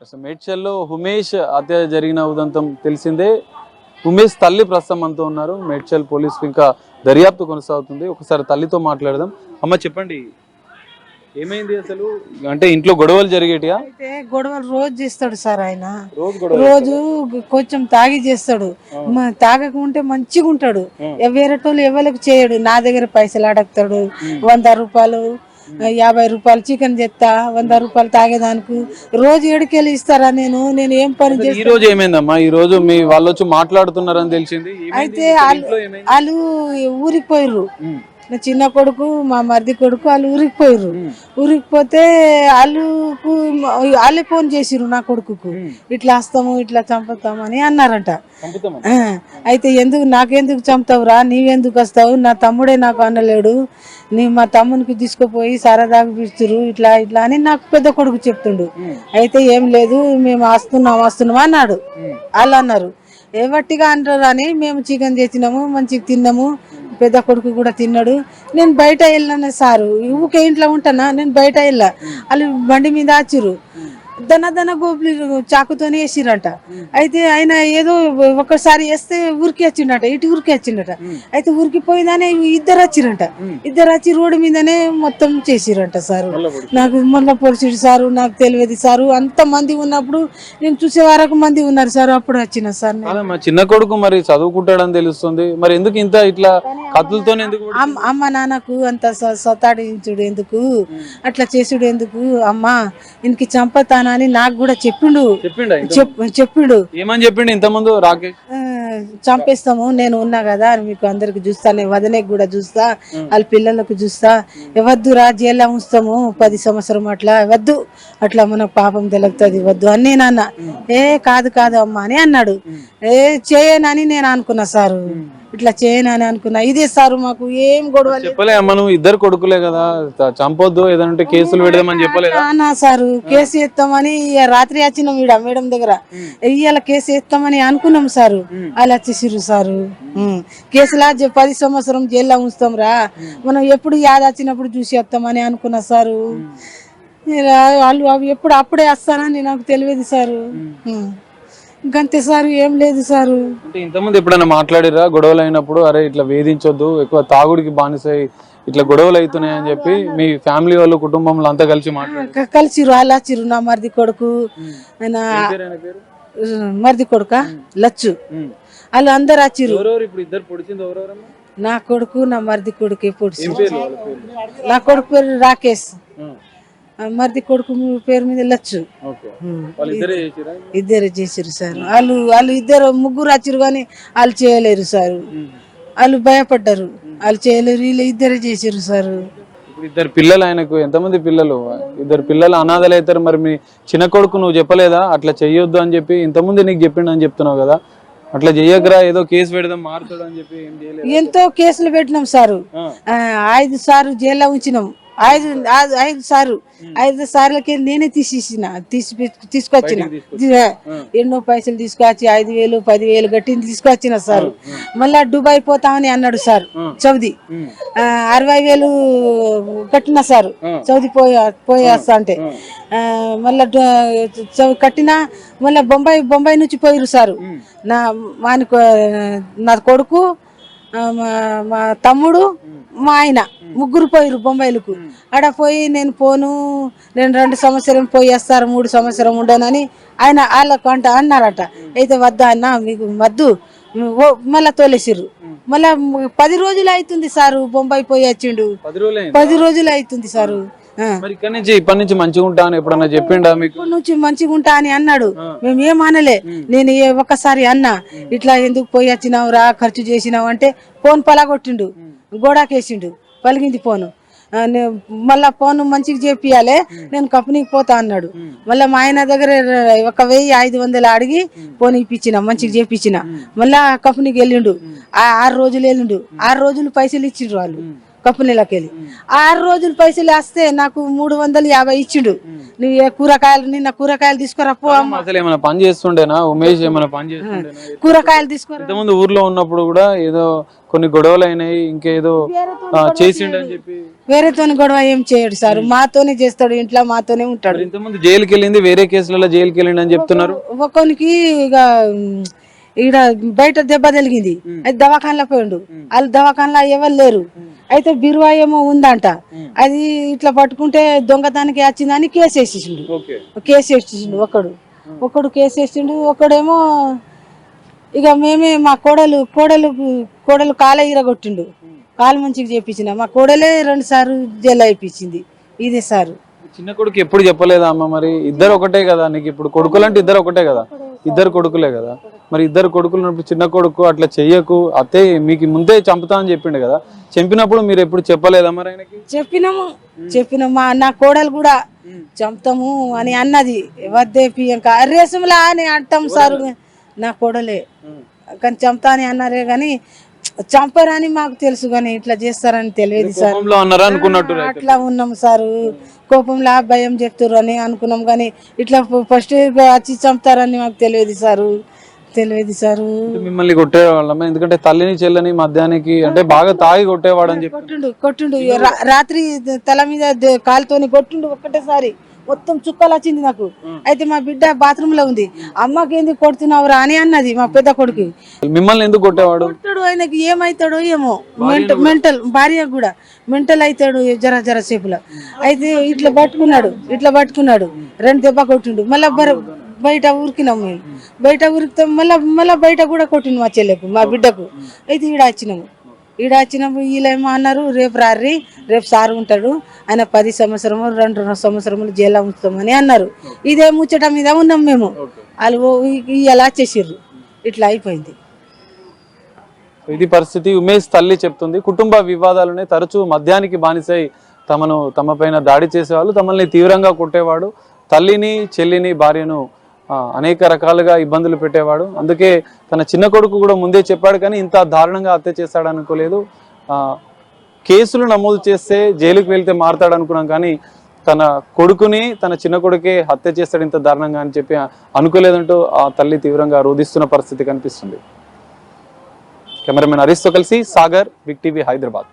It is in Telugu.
అసలు మేడ్చల్లో ఉమేష్ హత్య జరిగిన ఉదంతం తెలిసిందే. ఉమేష్ తల్లి ప్రస్తుతం మనతో ఉన్నారు. మేడ్చల్ పోలీసులు ఇంకా దర్యాప్తు కొనసాగుతుంది. ఒకసారి తల్లితో మాట్లాడదాం. అమ్మ చెప్పండి, ఏమైంది అసలు? అంటే ఇంట్లో గొడవలు జరిగేటియా? అయితే గొడవలు రోజు చేస్తాడు సార్ ఆయన. రోజు రోజు కొంచెం తాగి చేస్తాడు. తాగకుంటే మంచిగా ఉంటాడు. వేరేటోళ్ళు ఎవరికి చేయడు. నా దగ్గర పైసలు అడగతాడు. 100 రూపాయలు 50 రూపాయలు చికెన్ చేస్తా, 100 రూపాయలు తాగేదానికి రోజు ఏడుకెళ్ళి ఇస్తారా? నేను ఏం పని చేస్తా? ఈ రోజు ఏమైందమ్మా? ఈ రోజు మీ వాళ్ళు వచ్చి మాట్లాడుతున్నారని తెలిసింది. అయితే వాళ్ళు ఊరికి పోయిర్రు. నా చిన్న కొడుకు మా మరిది కొడుకు వాళ్ళు ఊరికి పోయిర్రు. ఊరికి పోతే వాళ్ళే ఫోన్ చేసిర్రు నా కొడుకుకు, ఇట్లా వస్తాము ఇట్లా చంపుతాము అని అన్నారంట. అయితే నాకెందుకు చంపుతావురా, నీవెందుకు వస్తావు, నా తమ్ముడే నాకు అనలేడు, మా తమ్మునికి తీసుకుపోయి సరదాగా పిలుచురు ఇట్లా ఇట్లా అని నాకు పెద్ద కొడుకు చెప్తుండు. అయితే ఏం లేదు, మేము వస్తున్నాం అన్నాడు. వాళ్ళు అన్నారు ఏవట్టిగా అంటారు అని. మేము చికెన్ చేసినాము, మంచిగా తిన్నాము, పెద్ద కొడుకు కూడా తిన్నాడు. నేను బయట వెళ్ళాను సారు, ఊకే ఇంట్లో ఉంటానా, నేను బయట వెళ్ళా. వాళ్ళు బండి మీద వచ్చిర్రు, దన గోపులు చాకుతోనే వేసిరంట. అయితే ఆయన ఏదో ఒకసారి వేస్తే ఊరికి వచ్చిండట, ఇటు ఊరికి వచ్చిండట. అయితే ఊరికి పోయిందనే ఇద్దరు వచ్చిరంట. ఇద్దరు వచ్చి రోడ్డు మీదనే మొత్తం చేసిరంట సారు. నాకు మొన్న పొడిచిడు సారు, నాకు తెలియదు సారు. అంత మంది ఉన్నప్పుడు నేను చూసే వరకు మంది ఉన్నారు సార్, అప్పుడు వచ్చిన సార్. మా చిన్న కొడుకు మరి చదువుకుంటాడని తెలుస్తుంది, మరి ఎందుకు ఇంత ఇట్లా కత్తులతో? అమ్మ నాన్నకు అంత సతాడించుడు ఎందుకు, అట్లా చేసుడు ఎందుకు? అమ్మ ఇంటికి చంపతానని నాకు కూడా చెప్పిండు. ఏమని చెప్పిండు ఇంత ముందు? రాకేష్ చంపేస్తాము, నేను ఉన్నా కదా, మీకు అందరికి చూస్తా, నేను వదనకి కూడా చూస్తా, వాళ్ళ పిల్లలకు చూస్తా, వద్దురా జైల్లో ఉంచుతాము 10 సంవత్సరం అట్లా వద్దు, అట్లా మనకు పాపం తెలుగుతుంది, వద్దు అని నేను అన్నా. కాదు అమ్మ అని అన్నాడు. చేయనని నేను అనుకున్నా సారు, ఇట్లా చేయనని అనుకున్నా. ఇదే సారు మాకు ఏం గొడవ చెప్పలే అమ్మ, నువ్వు ఇద్దరు కొడుకులే కదా, చంపొద్దు, ఏదంటే కేసులు పెడదామని చెప్పలేదు అన్నా సారు. కేసు ఎత్తామని రాత్రి వచ్చినాం మేడం దగ్గర, ఇవాళ కేసు ఎత్తామని అనుకున్నాం సారు. వాళ్ళు వచ్చేసిర్రు సారు. కేసులా 10 సంవత్సరం జైల్లో ఉంచుతాం రా, మనం ఎప్పుడు యాద వచ్చినప్పుడు చూసి వస్తామని అనుకున్నా సారు. వాళ్ళు అవి అప్పుడే వస్తానని నాకు తెలియదు సారు. ఇంకంతే సారు, ఏం లేదు సారు. అంటే ఇంతకుముందు ఎప్పుడైనా మాట్లాడిరా గొడవలు అయినప్పుడు, అరే ఇట్లా వేధించొద్దు, ఎక్కువ తాగుడికి బానిసై ఇట్లా గొడవలు అవుతున్నాయని చెప్పి మీ ఫ్యామిలీ వాళ్ళు కుటుంబంలో అంతా కలిసి కలిసిరు? వాళ్ళు వచ్చిర్రు. నా మరిది కొడుకు, మరిది కొడుక లచ్చు, వాళ్ళు అందరు వచ్చిర్రు. నా కొడుకు నా మరిది కొడుకు పొడిచి, నా కొడుకు పేరు రాకేష్, మరిది కొడుకు పేరు మీద లచ్చు. ఇద్దరే చేసిరు సార్. వాళ్ళు ఇద్దరు ముగ్గురు వచ్చిరు కానీ వాళ్ళు చేయలేరు సార్. వాళ్ళు భయపడ్డారు, వాళ్ళు చేయలేరు. వీళ్ళు ఇద్దరే చేసిరు సార్. ఇద్దరు పిల్లలు ఆయనకు. ఎంతమంది పిల్లలు? ఇద్దరు పిల్లలు అనాథలు అవుతారు. మరి మీ చిన్న కొడుకు నువ్వు చెప్పలేదా అట్లా చెయ్యొద్దు అని చెప్పి? ఇంతకుముందు నీకు చెప్పిండు అని చెప్తున్నావు కదా, అట్లా చెయ్యకరా, ఏదో కేసు పెడదాం మారుతాడు అని చెప్పి ఏం చేయలేదు? ఎంతో కేసులు పెట్టినాం సారు. 5 సార్లు జైల్లో ఉంచినాం. 5 సార్లకి నేనే తీసుకొచ్చిన. ఎన్నో పైసలు తీసుకొచ్చి 5,000 10,000 గట్టిని తీసుకొచ్చిన సార్. మళ్ళా దుబాయ్ పోతామని అన్నాడు సార్. సౌదీ 60,000 కట్టిన సార్. సౌదీ పోయేస్తా అంటే మళ్ళా కట్టినా. మళ్ళా బొంబాయి నుంచి పోయిరు సారు. నా కొడుకు, మా తమ్ముడు, మా ఆయన ముగ్గురు పోయిరు బొంబాయిలకు. ఆడ పోయి నేను పోను, నేను 2 సంవత్సరం పోయేస్తారు, 3 సంవత్సరం ఉండనని ఆయన వాళ్ళకు అన్నారట. అయితే వద్దా అన్న, మీకు వద్దు, మళ్ళా తోలేసిర్రు. మళ్ళా 10 రోజులు అవుతుంది సారు బొంబాయి పోయి వచ్చిండు. 10 రోజులు అవుతుంది సారు. ఇప్పటి నుంచి మంచిగా ఉంటా అని ఎప్పుడన్నా చెప్పిండా మీకు? ఇప్పటి నుంచి మంచిగా ఉంటా అని అన్నాడు. మేము ఏం అనలే. నేను ఒక్కసారి అన్నా, ఇట్లా ఎందుకు పోయి వచ్చినావు రా, ఖర్చు చేసినావు అంటే ఫోన్ పలగొట్టిండు, గోడాకేసిండు, పలిగింది ఫోను. మళ్ళా ఫోన్ మంచిగా చేపియాలి, నేను కంపెనీకి పోతా అన్నాడు. మళ్ళీ మా ఆయన దగ్గర 1,500 అడిగి ఫోన్ ఇప్పించిన, మంచిగా చేపించిన. మళ్ళా కంపెనీకి వెళ్ళిండు. 6 రోజులు వెళ్ళిండు. 6 రోజులు పైసలు ఇచ్చిండ్రు వాళ్ళు. కప్పు నెలకెళ్ళి 6 రోజులు పైసలు వేస్తే నాకు 350 ఇచ్చిండు. నువ్వు ఏ కూరగాయలు నిన్న కూరగాయలు తీసుకురా పో అమ్మ. అసలు ఏమైనా పని చేస్తుండేనా ఉమేష్? ఏమైనా పని చేస్తుండేనా? కూరగాయలు తీసుకురా. ఇంతకుముందు ఊర్లో ఉన్నప్పుడు కూడా ఏదో కొన్ని గొడవలు అయినాయి, ఇంకేదో చేసిండు అని చెప్పి. వేరేతోని గొడవ ఏం చేయడు సార్, మాతోనే చేస్తాడు, ఇంట్లో మాతోనే ఉంటాడు. ఇంతకుముందు జైలుకి వెళ్ళింది, వేరే కేసులలో జైలుకి వెళ్ళింది అని చెప్తున్నారు. ఒక్కొనికి ఇక ఈడ బయట దెబ్బ తగిలింది, అది దవాఖానలో పోయిండు. వాళ్ళు దవాఖానలో ఎవరు లేరు. అయితే బిరువా ఏమో ఉందంట, అది ఇట్లా పట్టుకుంటే దొంగతనానికి వచ్చిందని కేసు వేసేసిండు. ఒకడు కేసు వేసిండు. ఒకడేమో ఇక మేమే మా కోడలు కాలు ఇరగొట్టిండు, కాలు మంచిగా చేపించిన మా కోడలే 2 సార్లు జైలు అయిపించింది. ఇదే సారు. చిన్న కొడుకు ఎప్పుడు చెప్పలేదా అమ్మ? మరి ఇద్దరు ఒకటే కదా నీకు? ఇప్పుడు కొడుకులు అంటే ఇద్దరు ఒకటే కదా? ఇద్దరు కొడుకులే కదా? మరి ఇద్దరు కొడుకులు ఉన్నప్పుడు చిన్న కొడుకు అట్లా చెయ్యకు, అత్తే మీకు ముందే చంపుతా అని చెప్పిండు కదా, చంపినప్పుడు మీరు ఎప్పుడు చెప్పలేదా మరి ఆయనకి? చెప్పినాము. నా కోడలు కూడా చంపుతాము అని అన్నది. వద్దేపి ఇంకా రేసుములా అని అంటాం సార్, నా కోడలే కానీ చంపుతా అని అన్నారే గాని చంపరని మాకు తెలుసు, కానీ ఇట్లా చేస్తారని తెలియదు సార్. అట్లా ఉన్నాము సార్, కోపంలో భయం చెప్తారు అని అనుకున్నాం, కానీ ఇట్లా ఫస్ట్ వచ్చి చంపుతారని మాకు తెలియదు సారు. మిమ్మల్ని కొట్టేవాళ్ళం ఎందుకంటే తల్లిని చెల్లని మధ్యాహ్నానికి అంటే బాగా తాగి కొట్టేవాడు అని చెప్పి కొట్టిండు. రాత్రి తల మీద కాలుతోని కొట్టిండు ఒక్కటేసారి, మొత్తం చుక్కలు వచ్చింది నాకు. అయితే మా బిడ్డ బాత్రూమ్ లో ఉంది, అమ్మకి ఎందుకు కొడుతున్నావురా అని అన్నది మా పెద్ద కొడుకు. మిమ్మల్ని ఎందుకు కొట్టేవాడు? ఆయనకి ఏమైతాడో ఏమో, మెంటల్ భార్య కూడా మెంటల్ అవుతాడు జర సేపులో. అయితే ఇట్లా పట్టుకున్నాడు 2 దెబ్బ కొట్టిండు. మళ్ళా బయట ఉరికినాం మేము. బయట ఉరికితే మళ్ళా బయట కూడా కొట్టిండు మా చెల్లెకు, మా బిడ్డకు. అయితే ఈడ వచ్చినాము. వీళ్ళేమో అన్నారు, రేపు రారి, రేపు సారు ఉంటాడు, ఆయన 10 సంవత్సరము 2 సంవత్సరములు జైల్లో ఉంచుతామని అన్నారు. ఇదే ముచ్చట మీద ఉన్నాం మేము. వాళ్ళు ఇలా చేసిర్రు, ఇట్లా అయిపోయింది. ఇది పరిస్థితి. ఉమేష్ తల్లి చెప్తుంది, కుటుంబ వివాదాలనే తరచూ మద్యానికి బానిసై తమపైన దాడి చేసేవాళ్ళు, తమల్ని తీవ్రంగా కొట్టేవాడు, తల్లిని చెల్లిని భార్యను అనేక రకాలుగా ఇబ్బందులు పెట్టేవాడు. అందుకే తన చిన్న కొడుకు కూడా ముందే చెప్పాడు, కానీ ఇంత దారుణంగా హత్య చేస్తాడు అనుకోలేదు. కేసులు నమోదు చేస్తే జైలుకి వెళ్తే మారతాడు అనుకున్నాం, కానీ తన కొడుకుని తన చిన్న కొడుకే హత్య చేస్తాడు ఇంత దారుణంగా అని చెప్పి అనుకోలేదంటూ ఆ తల్లి తీవ్రంగా రోధిస్తున్న పరిస్థితి కనిపిస్తుంది. కెమెరామెన్ హరీష్తో కలిసి సాగర్, బిగ్ టీవీ, హైదరాబాద్.